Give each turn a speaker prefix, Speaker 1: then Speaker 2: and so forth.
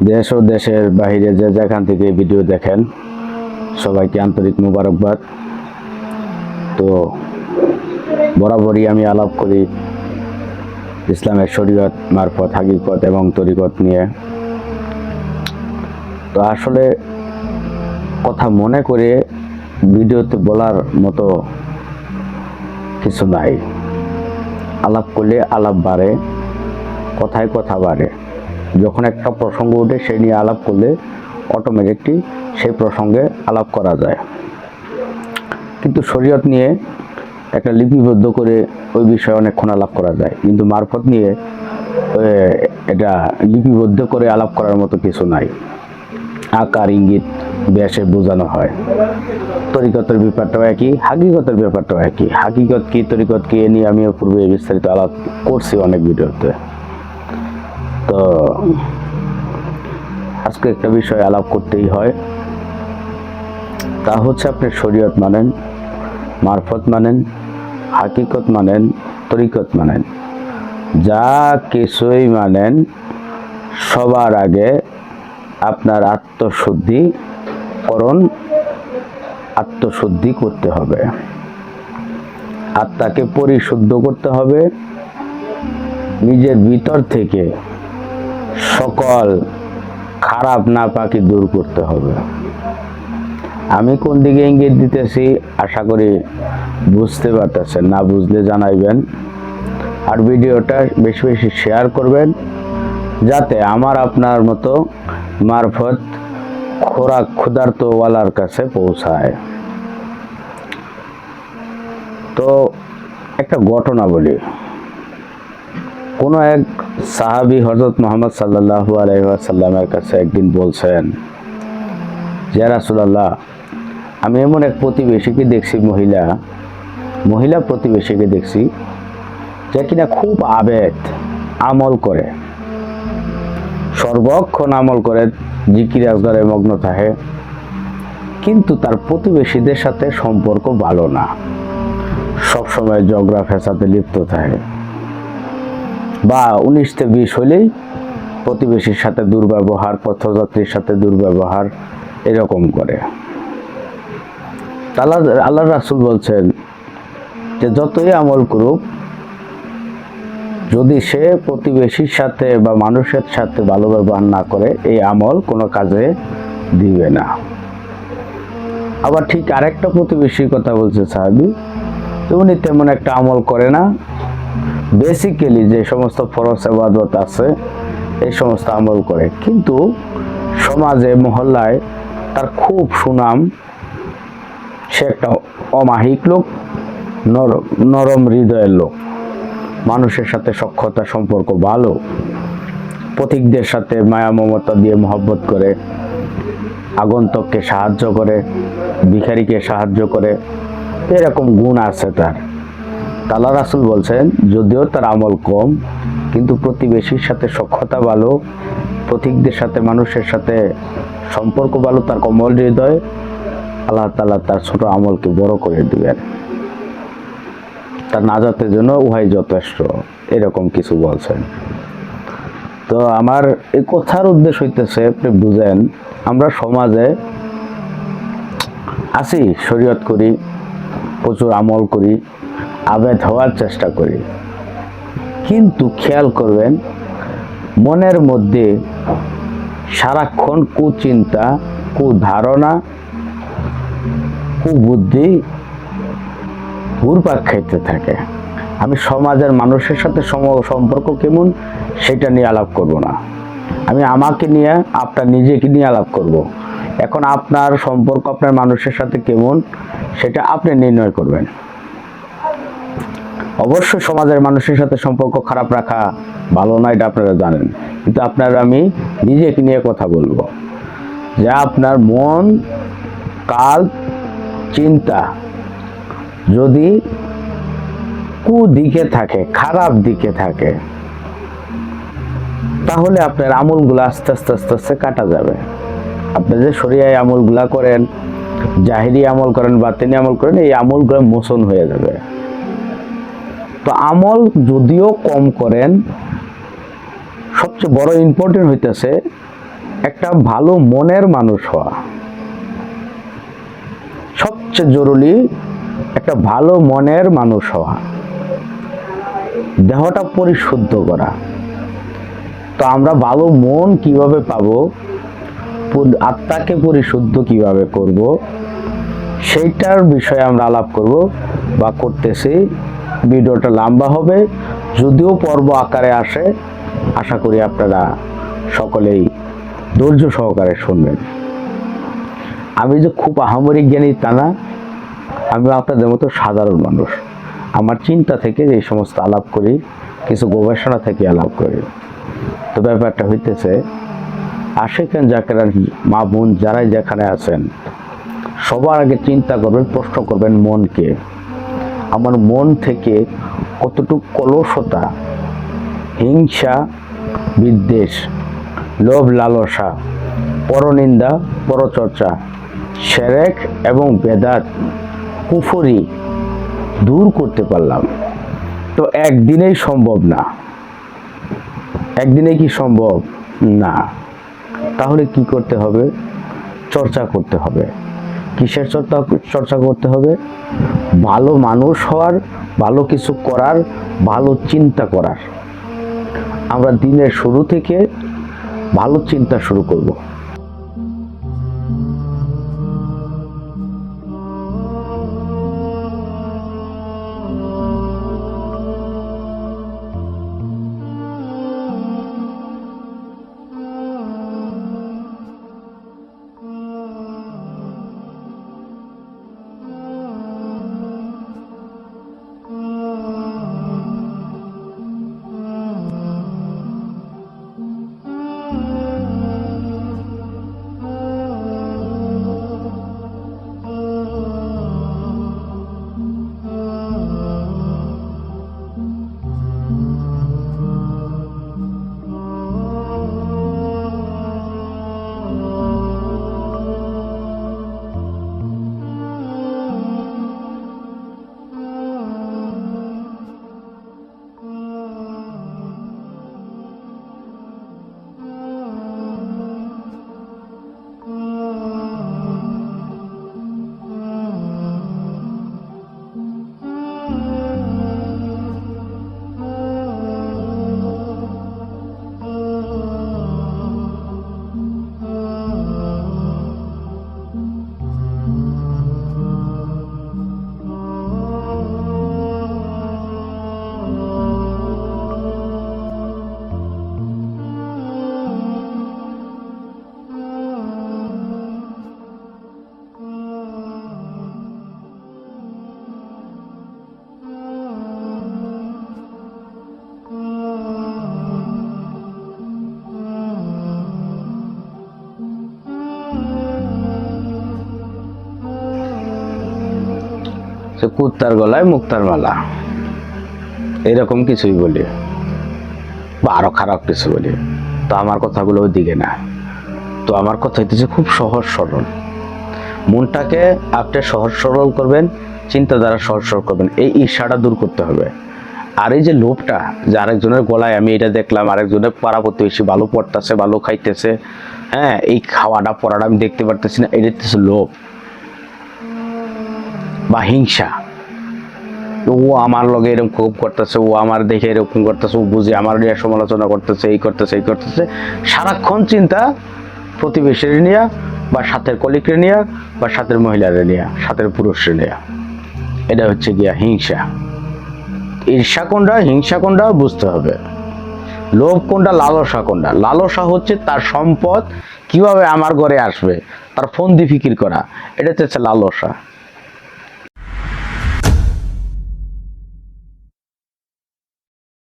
Speaker 1: দেশ ও দেশের বাইরে যে যেখান থেকে ভিডিও দেখেন সবাইকে আন্তরিক মোবারকবাদ। তো বরাবরই আমি আলাপ করি ইসলামের শরীয়ত মারফত, হাকিকত এবং তরিকত নিয়ে। তো আসলে কথা মনে করে ভিডিওতে বলার মতো কিছু নাই। আলাপ করলে আলাপ বাড়ে, কথায় কথা বাড়ে। যখন একটা প্রসঙ্গ ওঠে সেই নিয়ে আলাপ করলে অটোমেটিকলি সেই প্রসঙ্গে আলাপ করা যায়। কিন্তু শরীয়ত নিয়ে একটা লিপিবদ্ধ করে ওই বিষয়ে অনেকক্ষণ আলাপ করা যায়, কিন্তু মারফত নিয়ে এটা লিপিবদ্ধ করে আলাপ করার মতো কিছু নাই। আকার ইঙ্গিত বেশে বোঝানো হয়। তরিকতের ব্যাপারটাও একই, হাকিকতের ব্যাপারটাও একই। হাকিকত কি, তরিকত কি, এ নিয়ে আমিও পূর্বে বিস্তারিত আলাপ করছি অনেক ভিডিওতে। তো আজকে একটা বিষয় আলাপ করতেই হয়, তা হচ্ছে আপনি শরীয়ত মানেন, মারফত মানেন, হাকিকত মানেন, তরিকত মানেন, যা কিছুই মানেন, সবার আগে আপনার আত্মশুদ্ধি করতে হবে। আত্মাকে পরিশুদ্ধ করতে হবে। নিজের ভিতর থেকে সকল খারাপ নাপাকি দূর করতে হবে। আমি কোন দিকে ইঙ্গিত দিতেছি আশা করি বুঝতে পারতেছেন। না বুঝলে জানাইবেন, আর ভিডিওটা বেশি বেশি শেয়ার করবেন, যাতে আমার আপনার মতো মারফত ক্ষুধার্তওয়ালার কাছে পৌঁছায়। তো একটা ঘটনা বলি। কোনো এক সাহাবী হযরত মুহাম্মদ সাল্লাল্লাহু আলাইহি ওয়াসাল্লামের কাছে একদিন বলছেন, ইয়া রাসূলুল্লাহ, আমি এমন এক প্রতিবেশীকে দেখছি, মহিলা প্রতিবেশীকে দেখছি, যে কিনা খুব আবেদ, আমল করে, সর্বক্ষণ আমল করে, জিকির আজগারে মগ্ন থাকে, কিন্তু তার প্রতিবেশীদের সাথে সম্পর্ক ভালো না, সবসময় ঝগড়া ফেসাদে লিপ্ত থাকে, বা 19-20 হলেই প্রতিবেশীর সাথে দুর্ব্যবহার, পথযাত্রীর সাথে দুর্ব্যবহার এরকম করে। আল্লাহ রাসূল বলছেন যে যতই আমল করুক, যদি সে প্রতিবেশীর সাথে বা মানুষের সাথে ভালো ব্যবহার না করে, এই আমল কোনো কাজে দিবে না। আবার ঠিক আরেকটা প্রতিবেশীর কথা বলছে সাহাবী, উনি তেমন একটা আমল করে না, বেসিক্যালি যে সমস্ত ফরজ ইবাদত আছে এই সমস্ত আমল করে, কিন্তু সমাজে মহল্লায় তার খুব সুনাম, সে একটা অমাহিক লোক, নরম হৃদয়ের লোক, মানুষের সাথে সখ্যতা সম্পর্ক ভালো, পথিকদের সাথে মায়া মমতা দিয়ে মহব্বত করে, আগন্তককে সাহায্য করে, ভিখারিকে সাহায্য করে, এরকম গুণ আছে তার। আল্লাহ রাসূল বলছেন যদিও তার আমল কম, কিন্তু প্রতিবেশীর সাথে সখ্যতা ভালো, পথিকদের সাথে মানুষের সাথে সম্পর্ক ভালো, তার কোমল হৃদয়, আল্লাহ তাআলা তার ছোট আমলকে বড় করে দিবেন, তার নাজাতের জন্য উহাই যথেষ্ট, এরকম কিছু বলছেন। তো আমার এই কথার উদ্দেশ্য হইতেছে, আপনি বুঝেন, আমরা সমাজে আছি, শরীয়ত করি, প্রচুর আমল করি, আবেদ হওয়ার চেষ্টা করি, কিন্তু খেয়াল করবেন মনের মধ্যে সারাক্ষণ কুচিন্তা, কুধারণা, কুবুদ্ধি ঘুরপাক খাইতে থাকে। আমি সমাজের মানুষের সাথে সম্পর্ক কেমন সেটা নিয়ে আলাপ করব না, আমি আমাকে নিয়ে, আপনার নিজেকে নিয়ে আলাপ করব। এখন আপনার সম্পর্ক আপনার মানুষের সাথে কেমন সেটা আপনি নির্ণয় করবেন। অবশ্যই সমাজের মানুষের সাথে সম্পর্ক খারাপ রাখা ভালো না, এটা আপনারা জানেন, কিন্তু আপনার আমি নিজেকে নিয়ে কথা বলবো, যে আপনার মন, কাল, চিন্তা যদি কুদিকে থাকে, খারাপ দিকে থাকে, তাহলে আপনার আমলগুলো আস্তে আস্তে আস্তে আস্তে কাটা যাবে। আপনি যে শরিয়ায় আমলগুলা করেন, জাহিরি আমল করেন, বাতিনি আমল করেন, এই আমলগুলো মোচন হয়ে যাবে। তো আমল যদিও কম করেন, সবচেয়ে বড় ইম্পর্টেন্ট হইতেছে একটা ভালো মনের মানুষ হওয়া সবচেয়ে জরুরি। একটা ভালো মনের মানুষ হওয়া, দেহটা পরিশুদ্ধ করা। তো আমরা ভালো মন কিভাবে পাবো, আত্মাকে পরিশুদ্ধ কিভাবে করব, সেইটার বিষয়ে আমরা আলাপ করব বা করতেছি। ভিডিওটা লম্বা হবে, যদিও পর্ব আকারে আসে। আশা করি আপনারা সকলেই ধৈর্য সহকারে শুনবেন। আমি যে খুব আহামরি জ্ঞানী তা না, আমি আপনাদের মতো সাধারণ মানুষ। আমার চিন্তা থেকে এই সমস্ত আলাপ করি, কিছু গবেষণা থেকে আলাপ করি। তো ব্যাপারটা হইতেছে, আশিকান জাকেরান মা বোন যারাই যেখানে আছেন, সবার আগে চিন্তা করবেন, প্রশ্ন করবেন মনকে, আমার মন থেকে কতটুকু কলুষতা, হিংসা, বিদ্বেষ, লোভ লালসা, পরনিন্দা, পরচর্চা, শিরক এবং বেদাত, কুফরি দূর করতে পারলাম। তো একদিনেই সম্ভব না। একদিনে কি সম্ভব? না। তাহলে কি করতে হবে? চর্চা করতে হবে। কিসের চর্চা করতে হবে? ভালো মানুষ হওয়ার, ভালো কিছু করার, ভালো চিন্তা করার। আমরা দিনের শুরু থেকে ভালো চিন্তা শুরু করব। কুত্তার গলায় মুক্তার মালা, এরকম কিছুই বলি, বা আরো খারাপ কিছু বলি। তো আমার কথাগুলো ওই দিকে না। তো আমার কথা হইতেছে খুব সহজ সরল। মনটাকে আপনি সহজ সরল করবেন, চিন্তাধারা সহজ সরল করবেন। এই ঈর্ষাটা দূর করতে হবে। আর এই যে লোভটা, যে আরেকজনের গলায় আমি এটা দেখলাম, আরেকজনের পাড়া প্রতিবেশী ভালো পড়তেছে, ভালো খাইতেছে, হ্যাঁ, এই খাওয়াটা পড়াটা আমি দেখতে পারতেছি না, এটা হচ্ছে লোভ বা হিংসা। ও আমার লগে এরকম খুব করতেছে, ও আমার দেখে এরকম করতেছে, ও বুঝে আমার নিয়ে সমালোচনা করতেছে, এই করতেছে, এই করতেছে। সারাক্ষণ চিন্তা প্রতিবেশীর নিয়ে, বা সাথের কলিগরে নিয়ে, বা সাথের মহিলারে নিয়ে, সাথের পুরুষরে নিয়ে। এটা হচ্ছে গিয়া হিংসা। ঈর্ষা কোনটা, হিংসা কোনটা বুঝতে হবে। লোভ কোনটা, লালসা কোনটা। লালসা হচ্ছে তার সম্পদ কিভাবে আমার ঘরে আসবে, তার ফন্দি ফিকির করা, এটা হচ্ছে লালসা।